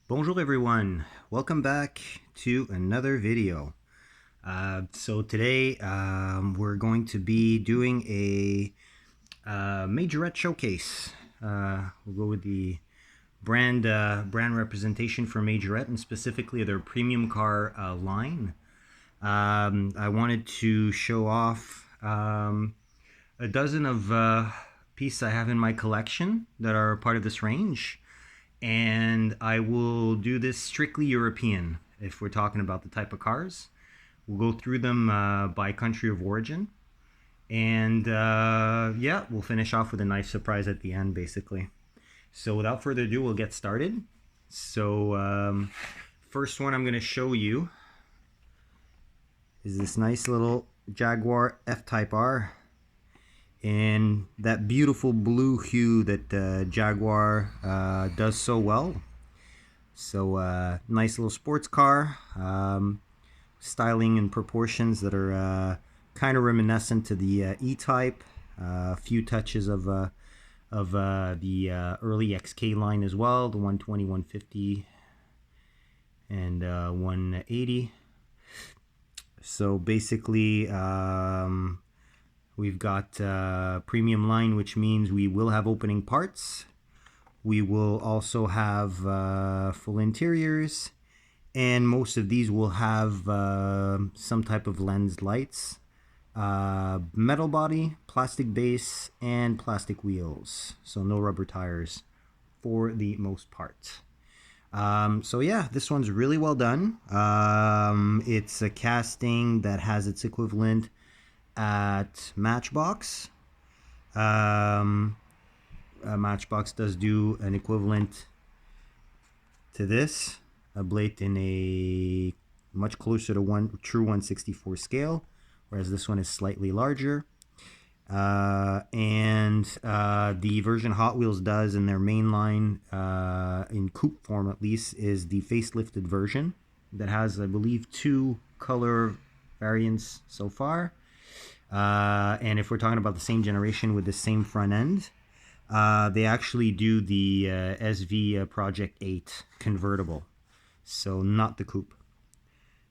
Bonjour everyone, welcome back to another video. So today we're going to be doing a Majorette showcase. We'll go with the brand representation for Majorette and specifically their premium car line. I wanted to show off a dozen of pieces I have in my collection that are part of this range. And I will do this strictly European if we're talking about the type of cars. We'll go through them by country of origin. And yeah, we'll finish off with a nice surprise at the end, basically. So without further ado, we'll get started. So first one I'm going to show you is this nice little Jaguar FType R. And that beautiful blue hue that Jaguar does so well. So nice little sports car, styling and proportions that are kind of reminiscent to the E-Type. A few touches of the early XK line as well, the 120, 150, and 180. So basically, we've got premium line, which means we will have opening parts. We will also have full interiors, and most of these will have some type of lens lights, metal body, plastic base, and plastic wheels. So no rubber tires for the most part. So yeah, this one's really well done. It's a casting that has its equivalent at Matchbox. Matchbox does do an equivalent to this, a blade in a much closer to true 1/64 scale, whereas this one is slightly larger. And the version Hot Wheels does in their main line, in coupe form at least, is the facelifted version that has, I believe, 2 color variants so far. And if we're talking about the same generation with the same front end, they actually do the SV Project 8 convertible, so not the coupe.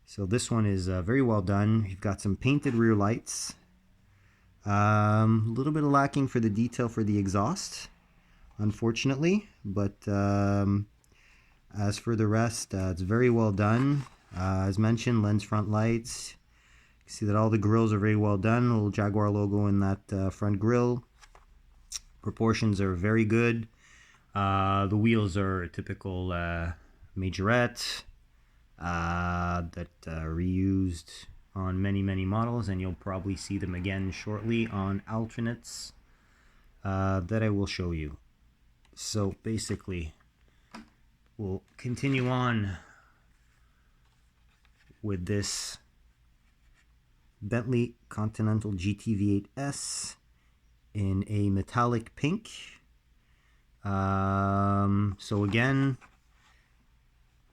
So this one is very well done. You've got some painted rear lights, a little bit lacking for the detail for the exhaust, unfortunately, but as for the rest, it's very well done. As mentioned, lens front lights. See that all the grills are very well done. A little Jaguar logo in that front grill. Proportions are very good. The wheels are typical Majorette that reused on many models, and you'll probably see them again shortly on alternates that I will show you. So basically, we'll continue on with this Bentley Continental GT S in a metallic pink. So again,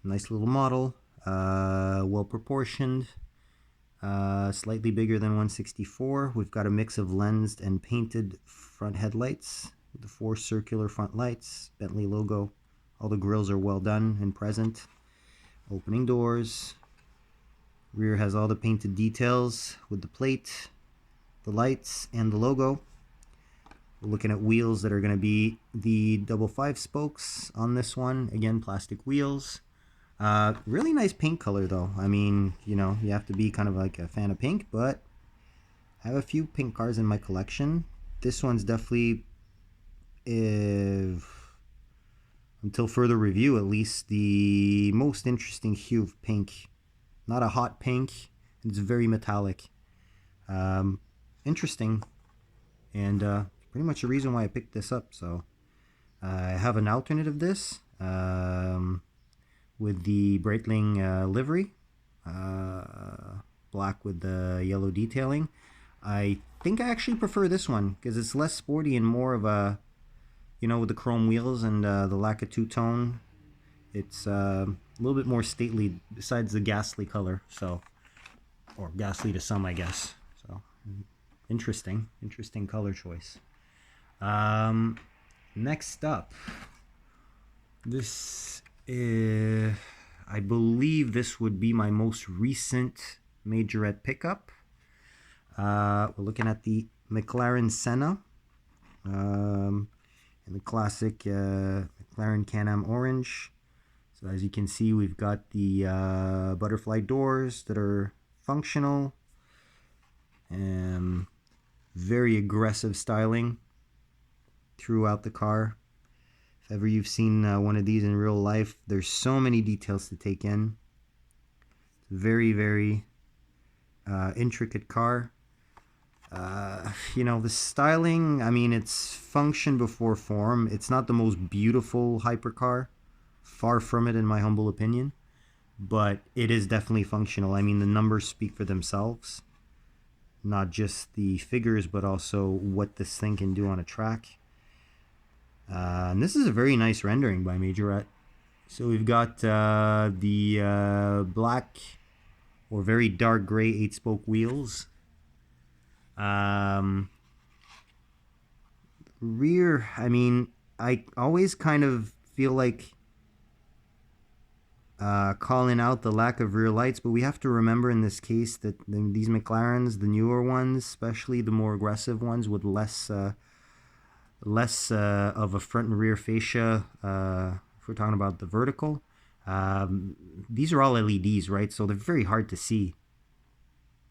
nice little model, well proportioned, slightly bigger than 1/64. We've got a mix of lensed and painted front headlights with the 4 circular front lights, Bentley logo. All the grills are well done and present. Opening doors. Rear has all the painted details with the plate, the lights, and the logo. We're looking at wheels that are going to be the 5.5 spokes on this one. Again, plastic wheels. Really nice paint color though. I mean, you know, you have to be kind of like a fan of pink, but I have a few pink cars in my collection. This one's definitely, until further review at least, the most interesting hue of pink. Not a hot pink, it's very metallic. Interesting, and pretty much the reason why I picked this up. So I have an alternate of this with the Breitling livery, black with the yellow detailing. I think I actually prefer this one because it's less sporty and more of a, you know, with the chrome wheels and the lack of two-tone. It's a little bit more stately besides the ghastly color, so, or ghastly to some, I guess. So interesting color choice. Next up, this I believe this would be my most recent Majorette pickup. We're looking at the McLaren Senna in the classic McLaren Can-Am orange. So as you can see, we've got the butterfly doors that are functional. Very aggressive styling throughout the car. If ever you've seen one of these in real life, there's so many details to take in. Very, very intricate car. You know, the styling, I mean, it's function before form. It's not the most beautiful hypercar. Far from it, in my humble opinion. But it is definitely functional. I mean, the numbers speak for themselves. Not just the figures, but also what this thing can do on a track. And this is a very nice rendering by Majorette. So we've got the black or very dark gray 8-spoke wheels. Rear, I mean, I always kind of feel like calling out the lack of rear lights, but we have to remember in this case that these McLarens, the newer ones, especially the more aggressive ones with less of a front and rear fascia, if we're talking about the vertical, these are all LEDs, right? So they're very hard to see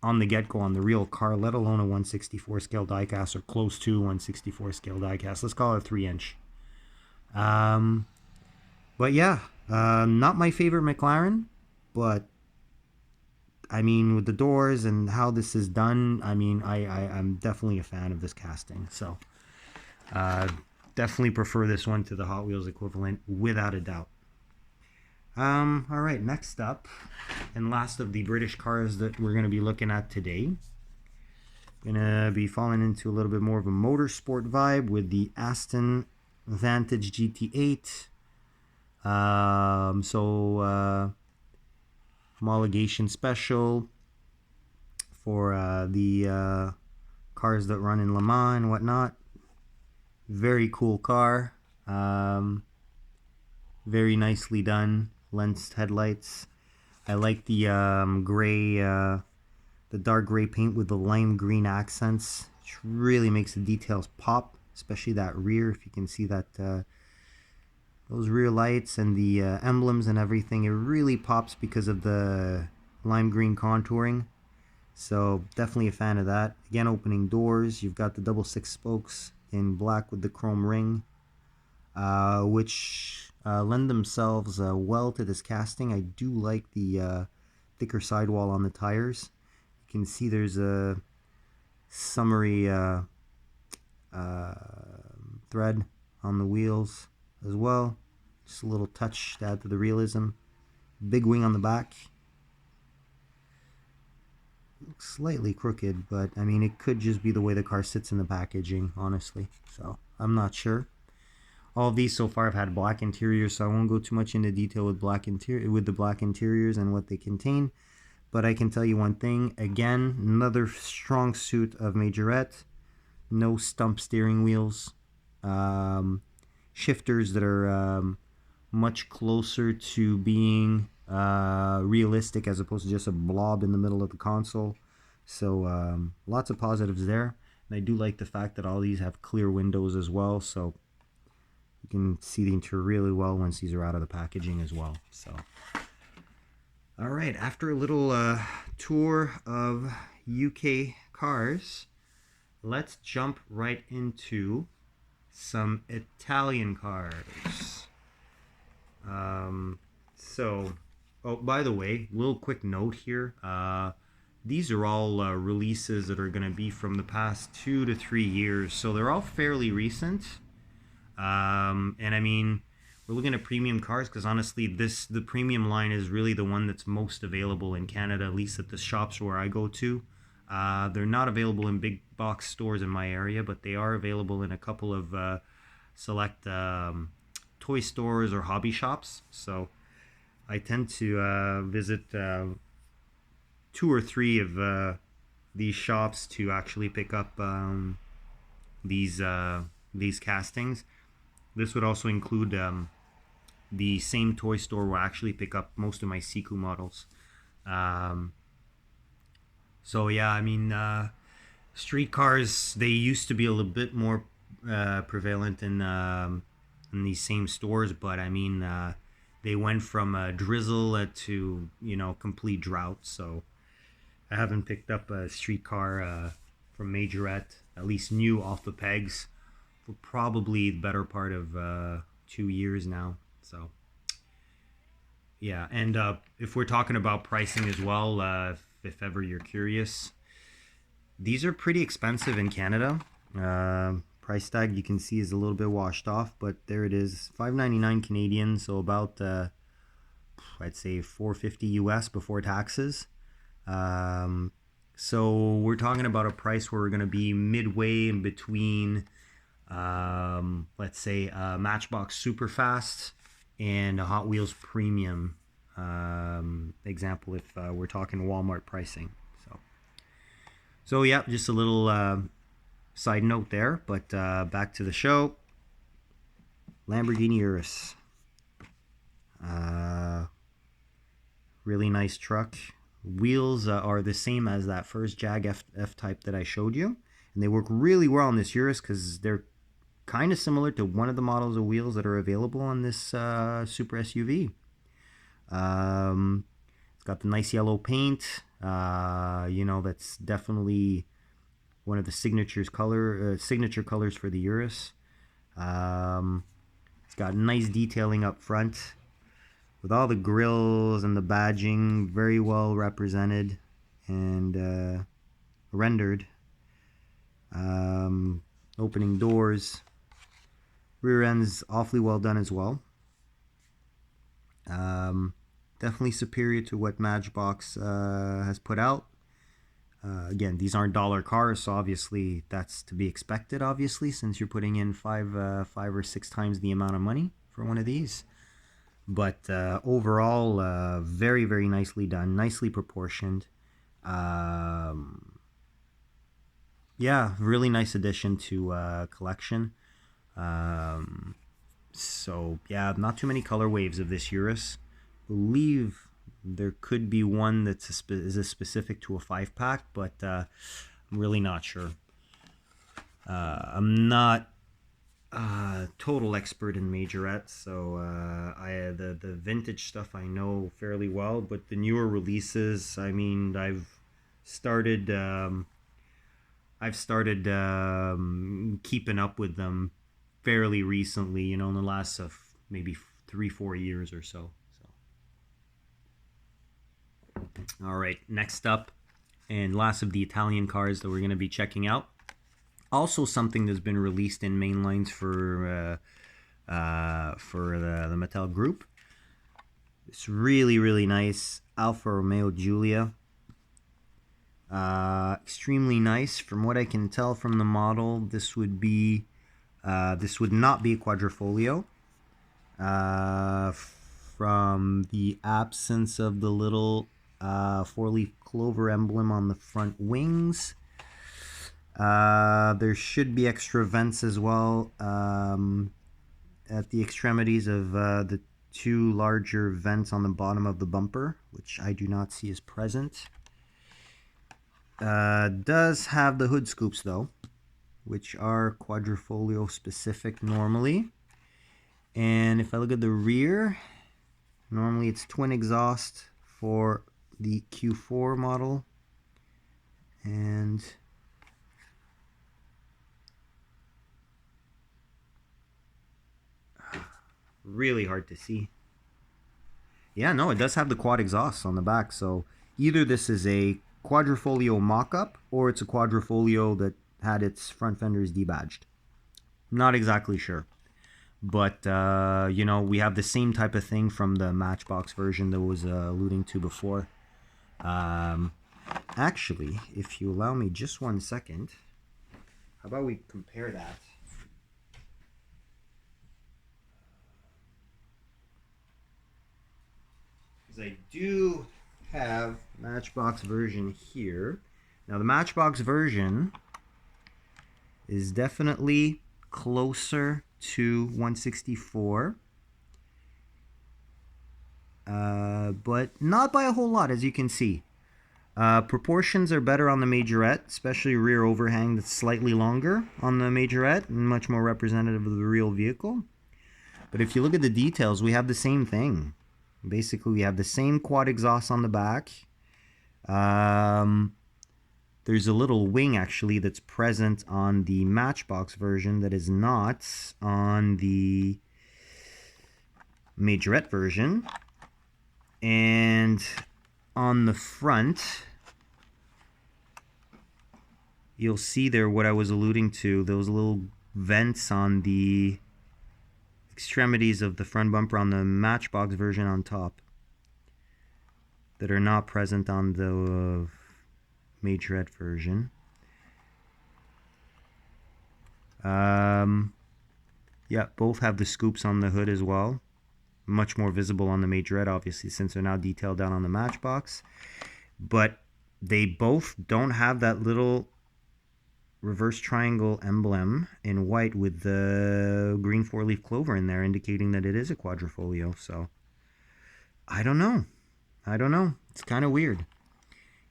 on the get-go on the real car, let alone a 1/64 scale diecast or close to 1/64 scale diecast. Let's call it a 3-inch. But yeah, not my favorite McLaren, but I mean, with the doors and how this is done, I mean, I'm definitely a fan of this casting. So definitely prefer this one to the Hot Wheels equivalent, without a doubt. All right, next up, and last of the British cars that we're going to be looking at today, going to be falling into a little bit more of a motorsport vibe with the Aston Vantage GT8. Homologation special for the cars that run in Le Mans and whatnot. Very cool car. Very nicely done. Lensed headlights. I like the gray, the dark gray paint with the lime green accents, which really makes the details pop, especially that rear. If you can see that, those rear lights and the emblems and everything, it really pops because of the lime green contouring. So definitely a fan of that. Again, opening doors. You've got the double 6 spokes in black with the chrome ring, which lend themselves well to this casting. I do like the thicker sidewall on the tires. You can see there's a summery thread on the wheels as well. Just a little touch to add to the realism. Big wing on the back. Looks slightly crooked, but I mean, it could just be the way the car sits in the packaging, honestly. So I'm not sure. All of these so far have had black interiors, so I won't go too much into detail with the black interiors and what they contain. But I can tell you one thing. Again, another strong suit of Majorette. No stump steering wheels. Shifters that are much closer to being realistic as opposed to just a blob in the middle of the console. So lots of positives there. And I do like the fact that all these have clear windows as well, so you can see the interior really well once these are out of the packaging as well. So, all right, after a little tour of UK cars, let's jump right into some Italian cars. Oh, by the way, little quick note here. These are all releases that are going to be from the past 2 to 3 years, so they're all fairly recent. And I mean, we're looking at premium cars because honestly, the premium line is really the one that's most available in Canada, at least at the shops where I go to. They're not available in big box stores in my area, but they are available in a couple of select toy stores or hobby shops. So I tend to visit 2 or 3 of these shops to actually pick up these castings. This would also include the same toy store where I actually pick up most of my Siku models. So yeah, I mean, street cars, they used to be a little bit more prevalent in these same stores, but I mean, they went from drizzle to, you know, complete drought. So I haven't picked up a street car from Majorette, at least new off the pegs, for probably the better part of 2 years now. So yeah, and if we're talking about pricing as well, if ever you're curious, these are pretty expensive in Canada. Price tag you can see is a little bit washed off, but there it is, $5.99 Canadian, so about I'd say $4.50 US before taxes. So we're talking about a price where we're going to be midway in between, let's say, a Matchbox Superfast and a Hot Wheels Premium. Example, if we're talking Walmart pricing. So yeah, just a little side note there, but back to the show. Lamborghini Urus. Really nice truck. Wheels are the same as that first Jag F-Type that I showed you, and they work really well on this Urus because they're kind of similar to one of the models of wheels that are available on this super SUV. It's got the nice yellow paint. You know, that's definitely one of the signature colors for the Urus. It's got nice detailing up front with all the grills and the badging very well represented and rendered. Opening doors. Rear end's awfully well done as well. Definitely superior to what Matchbox has put out. Again, these aren't dollar cars, so obviously that's to be expected, obviously, since you're putting in five or six times the amount of money for one of these. But overall, very, very nicely done, nicely proportioned. Yeah, really nice addition to collection. So yeah, not too many color waves of this Urus. Believe there could be one that's is specific to a 5-pack, but I'm really not sure. I'm not a total expert in Majorette, so the vintage stuff I know fairly well, but the newer releases, I mean, I've started keeping up with them fairly recently, you know, in the last maybe 3-4 years or so. All right, next up, and last of the Italian cars that we're going to be checking out. Also something that's been released in main lines for the Mattel group. It's really, really nice Alfa Romeo Giulia. Extremely nice. From what I can tell from the model, this would not be a quadrifolio. From the absence of the little 4-leaf clover emblem on the front wings. There should be extra vents as well at the extremities of the 2 larger vents on the bottom of the bumper, which I do not see as present. Does have the hood scoops though, which are quadrifolio specific normally. And if I look at the rear, normally it's twin exhaust for the Q4 model, and really hard to see. Yeah, no, it does have the quad exhaust on the back, so either this is a quadrifolio mock-up or it's a quadrifolio that had its front fenders debadged. Not exactly sure. But, you know, we have the same type of thing from the Matchbox version that was alluding to before. Actually, if you allow me just 1 second, how about we compare that? Because I do have Matchbox version here. Now, the Matchbox version is definitely closer to 164, but not by a whole lot, as you can see. Proportions are better on the Majorette, especially rear overhang that's slightly longer on the Majorette and much more representative of the real vehicle. But if you look at the details, we have the same thing. Basically, we have the same quad exhaust on the back. There's a little wing actually that's present on the Matchbox version that is not on the Majorette version. And on the front, you'll see there what I was alluding to, those little vents on the extremities of the front bumper on the Matchbox version on top that are not present on the Majorette version. Yeah, both have the scoops on the hood as well. Much more visible on the Majorette, obviously, since they're now detailed down on the Matchbox. But they both don't have that little reverse triangle emblem in white with the green 4-leaf clover in there, indicating that it is a quadrifolio. So, I don't know. It's kind of weird.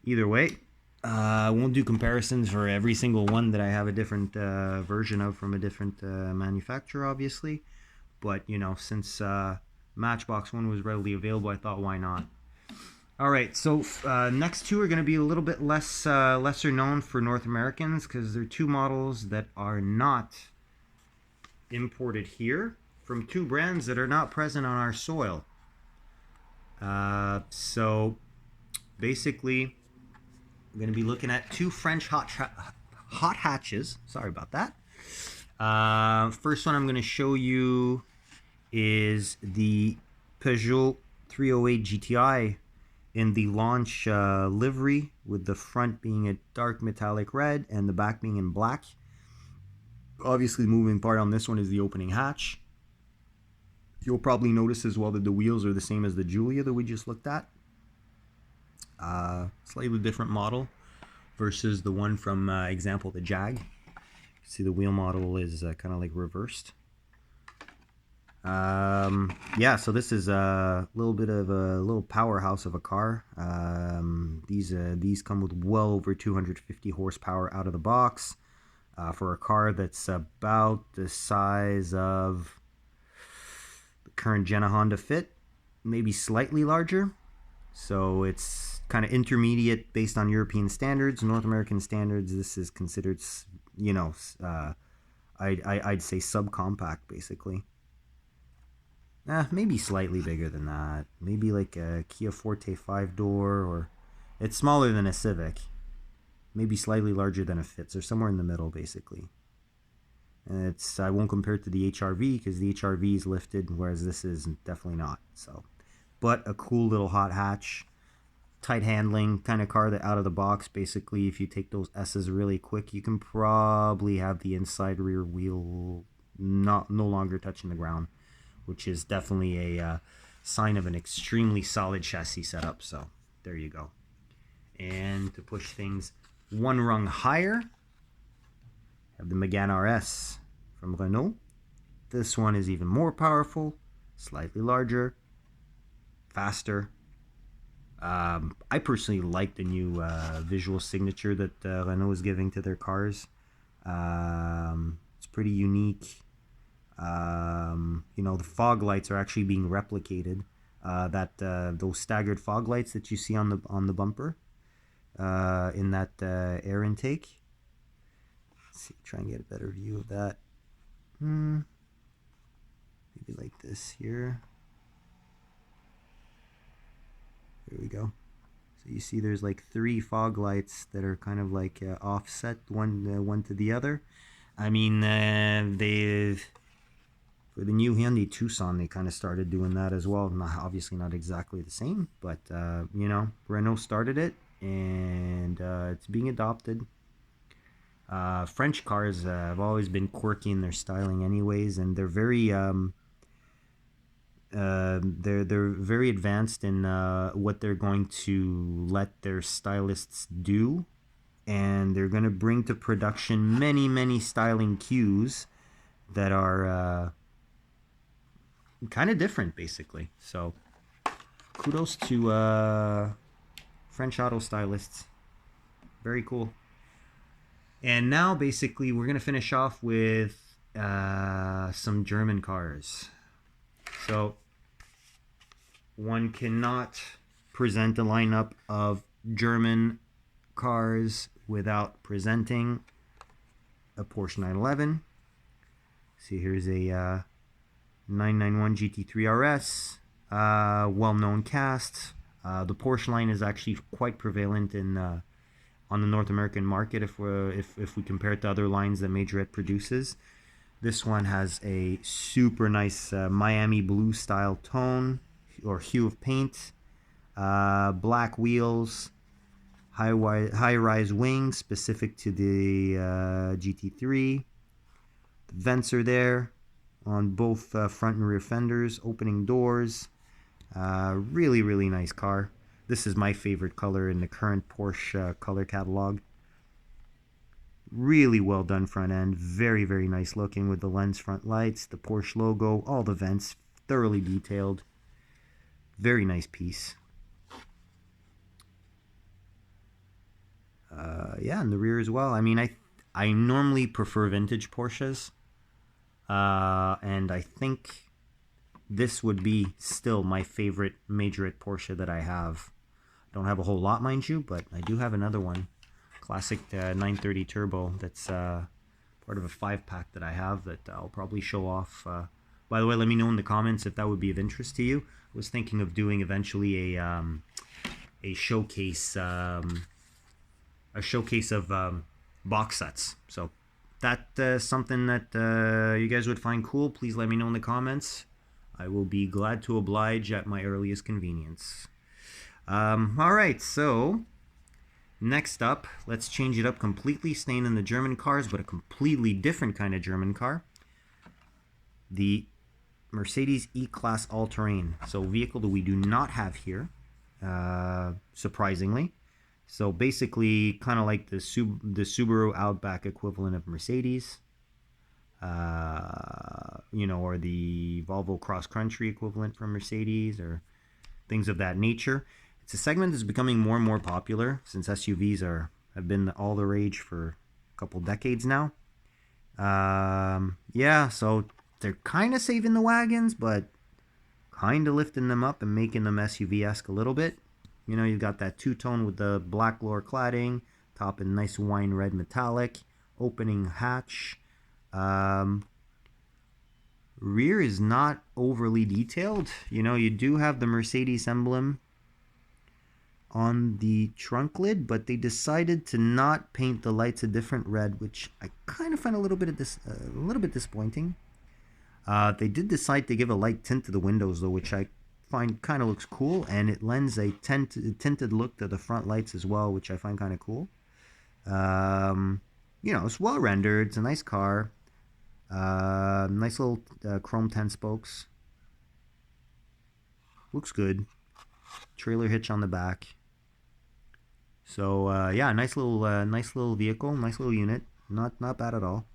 Either way, I won't do comparisons for every single one that I have a different version of from a different manufacturer, obviously. But, you know, since Matchbox one was readily available, I thought, why not? All right, so next two are going to be a little bit lesser known for North Americans because they're two models that are not imported here from two brands that are not present on our soil. So basically, we're going to be looking at two French hot hatches. Sorry about that. First one I'm going to show you is the Peugeot 308 GTI in the launch livery, with the front being a dark metallic red and the back being in black. Obviously, the moving part on this one is the opening hatch. You'll probably notice as well that the wheels are the same as the Giulia that we just looked at. Slightly different model versus the one from example, the Jag. See, the wheel model is kind of like reversed. Yeah, so this is a little bit of a little powerhouse of a car. These come with well over 250 horsepower out of the box for a car that's about the size of the current Gen Honda Fit, maybe slightly larger. So it's kind of intermediate based on European standards. North American standards, this is considered, you know, I'd say subcompact basically. Maybe slightly bigger than that. Maybe like a Kia Forte 5-door, or it's smaller than a Civic. Maybe slightly larger than a Fitz, or somewhere in the middle, basically. And I won't compare it to the HRV because the HRV is lifted, whereas this is definitely not. So, but a cool little hot hatch, tight handling kind of car that out of the box, basically, if you take those S's really quick, you can probably have the inside rear wheel no longer touching the ground, which is definitely a sign of an extremely solid chassis setup. So there you go. And to push things one rung higher, have the Megane RS from Renault. This one is even more powerful, slightly larger, faster. I personally like the new visual signature that Renault is giving to their cars. It's pretty unique. You know, the fog lights are actually being replicated. Those staggered fog lights that you see on the bumper, in that air intake. Let's see, try and get a better view of that. Maybe like this here. There we go. So you see there's like 3 fog lights that are kind of like offset one to the other. I mean, for the new Hyundai Tucson, they kind of started doing that as well. Obviously not exactly the same, but you know, Renault started it, and it's being adopted. French cars have always been quirky in their styling anyways, and they're very they're very advanced in what they're going to let their stylists do, and they're going to bring to production many styling cues that are kind of different, basically. So kudos to French auto stylists. Very cool. And now basically we're going to finish off with some German cars. So one cannot present a lineup of German cars without presenting a Porsche 911. See, here's a 991 GT3 RS, well-known cast. The Porsche line is actually quite prevalent in on the North American market if we compare it to other lines that Majorette produces. This one has a super nice Miami blue style tone or hue of paint, black wheels, high-rise wings specific to the GT3. The vents are there on both front and rear fenders, opening doors. Really, really nice car. This is my favorite color in the current Porsche color catalog. Really well done front end. Very, very nice looking with the lens front lights, the Porsche logo, all the vents thoroughly detailed. Very nice piece. Yeah, and the rear as well. I mean, I normally prefer vintage Porsches. And I think this would be still my favorite Majorette Porsche that I have. Don't have a whole lot, mind you, but I do have another one. Classic 930 Turbo that's part of a 5-pack that I have that I'll probably show off. By the way, let me know in the comments if that would be of interest to you. I was thinking of doing eventually a showcase of box sets. So that's something that you guys would find cool. Please let me know in the comments. I will be glad to oblige at my earliest convenience. Alright, so next up, let's change it up completely, staying in the German cars, but a completely different kind of German car. The Mercedes EClass All-Terrain. So vehicle that we do not have here, surprisingly. So basically, kind of like the Subaru Outback equivalent of Mercedes, you know, or the Volvo Cross Country equivalent from Mercedes, or things of that nature. It's a segment that's becoming more and more popular since SUVs have been all the rage for a couple decades now. Yeah, so they're kind of saving the wagons, but kind of lifting them up and making them SUV-esque a little bit. You know, you've got that two-tone with the black lower cladding, top in nice wine red metallic, opening hatch. Rear is not overly detailed. You know, you do have the Mercedes emblem on the trunk lid, but they decided to not paint the lights a different red, which I kind of find a little bit disappointing. They did decide to give a light tint to the windows though, which I find kind of looks cool, and it lends a tinted look to the front lights as well, which I find kind of cool. You know, it's well rendered. It's a nice car. Nice little chrome 10 spokes. Looks good. Trailer hitch on the back. So yeah, nice little vehicle, nice little unit. Not bad at all.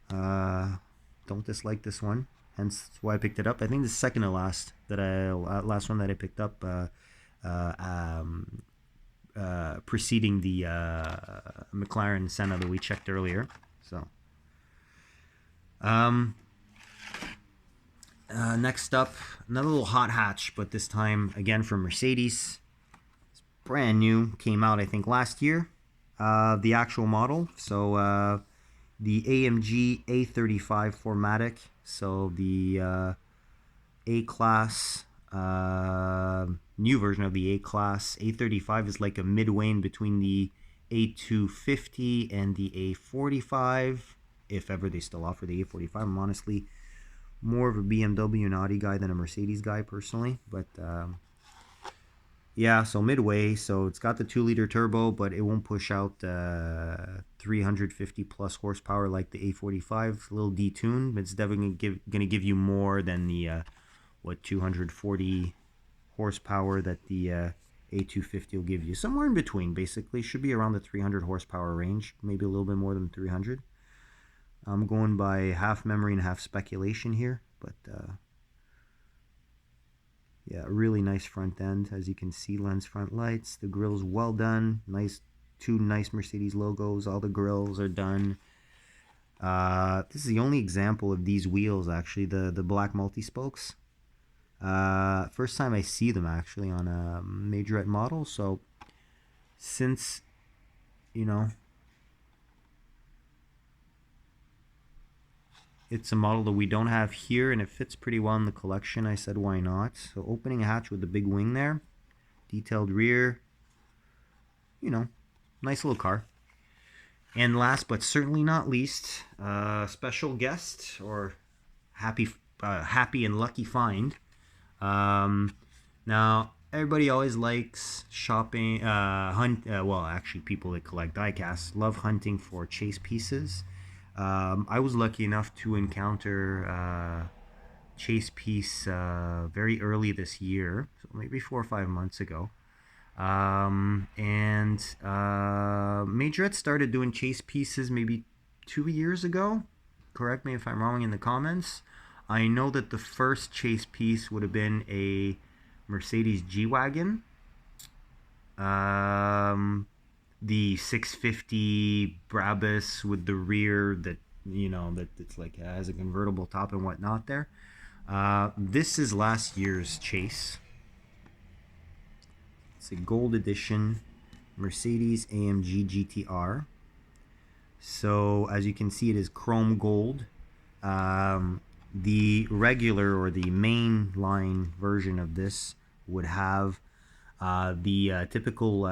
Don't dislike this one. Hence why I picked it up. I think the second to last last one that I picked up, preceding the McLaren Senna that we checked earlier. So, next up, another little hot hatch, but this time again from Mercedes. It's brand new, came out I think last year. The actual model. So the AMG A35 4MATIC. So the A-Class, new version of the A-Class. A35 is like a midway in between the A250 and the A45, if ever they still offer the A45. I'm honestly more of a BMW and Audi guy than a Mercedes guy personally, but yeah, so midway. So it's got the 2-liter turbo, but it won't push out 350 plus horsepower like the A45. A little detuned, but it's definitely going to give you more than the 240 horsepower that the A250 will give you. Somewhere in between, basically. Should be around the 300 horsepower range, maybe a little bit more than 300. I'm going by half memory and half speculation here, but Yeah, really nice front end. As you can see, lens front lights. The grill's well done. Nice, two nice Mercedes logos. All the grills are done. This is the only example of these wheels, actually, the black multi-spokes. First time I see them, actually, on a Majorette model. So, since, you know, it's a model that we don't have here, and it fits pretty well in the collection, I said, why not? So, opening a hatch with the big wing there. Detailed rear. You know, nice little car. And last but certainly not least, special guest or happy and lucky find. Now, everybody always likes shopping, well, actually, people that collect diecasts love hunting for chase pieces. I was lucky enough to encounter chase piece very early this year, so maybe 4 or 5 months ago. Majorette started doing chase pieces maybe 2 years ago. Correct me if I'm wrong in the comments. I know that the first chase piece would have been a Mercedes G-Wagon. The 650 Brabus with the rear that, you know, that it's like has a convertible top and whatnot there. This is last year's chase. It's a gold edition Mercedes AMG GTR. So as you can see, it is chrome gold. The regular or the main line version of this would have the typical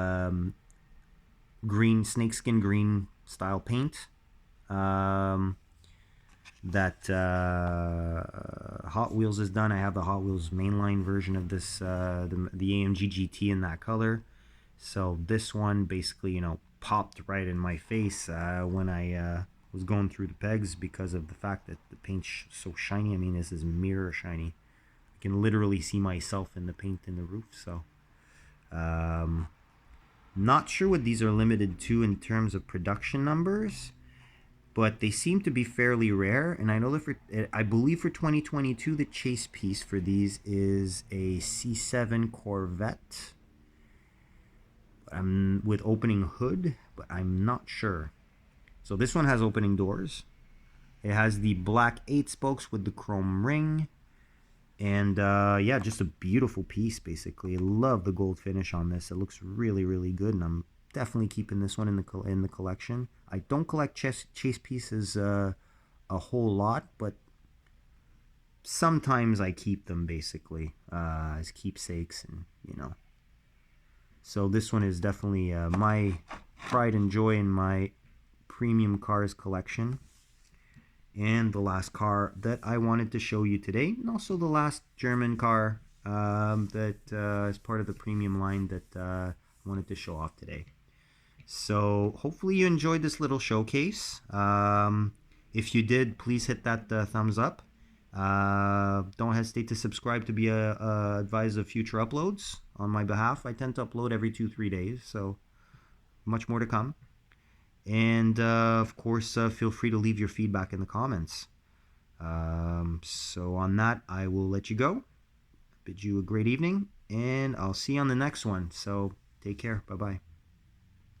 green, snakeskin green style paint that Hot Wheels has done. I have the Hot Wheels mainline version of this, the AMG GT in that color. So this one basically, you know, popped right in my face when I was going through the pegs because of the fact that the paint's so shiny. I mean, this is mirror shiny. I can literally see myself in the paint in the roof. So not sure what these are limited to in terms of production numbers, but they seem to be fairly rare. And I know that I believe for 2022, the chase piece for these is a C7 Corvette with opening hood, but I'm not sure. So this one has opening doors. It has the black 8 spokes with the chrome ring. And yeah, just a beautiful piece, basically. I love the gold finish on this. It looks really, really good, and I'm definitely keeping this one in the collection. I don't collect chase pieces a whole lot, but sometimes I keep them, basically, as keepsakes, and, you know. So this one is definitely my pride and joy in my premium cars collection. And the last car that I wanted to show you today, and also the last German car that is part of the premium line that I wanted to show off today. So hopefully you enjoyed this little showcase. If you did, please hit that thumbs up. Don't hesitate to subscribe to be advised of future uploads on my behalf. I tend to upload every 2-3 days, so much more to come. And of course, feel free to leave your feedback in the comments. So on that, I will let you go. Bid you a great evening, and I'll see you on the next one. So take care. Bye-bye.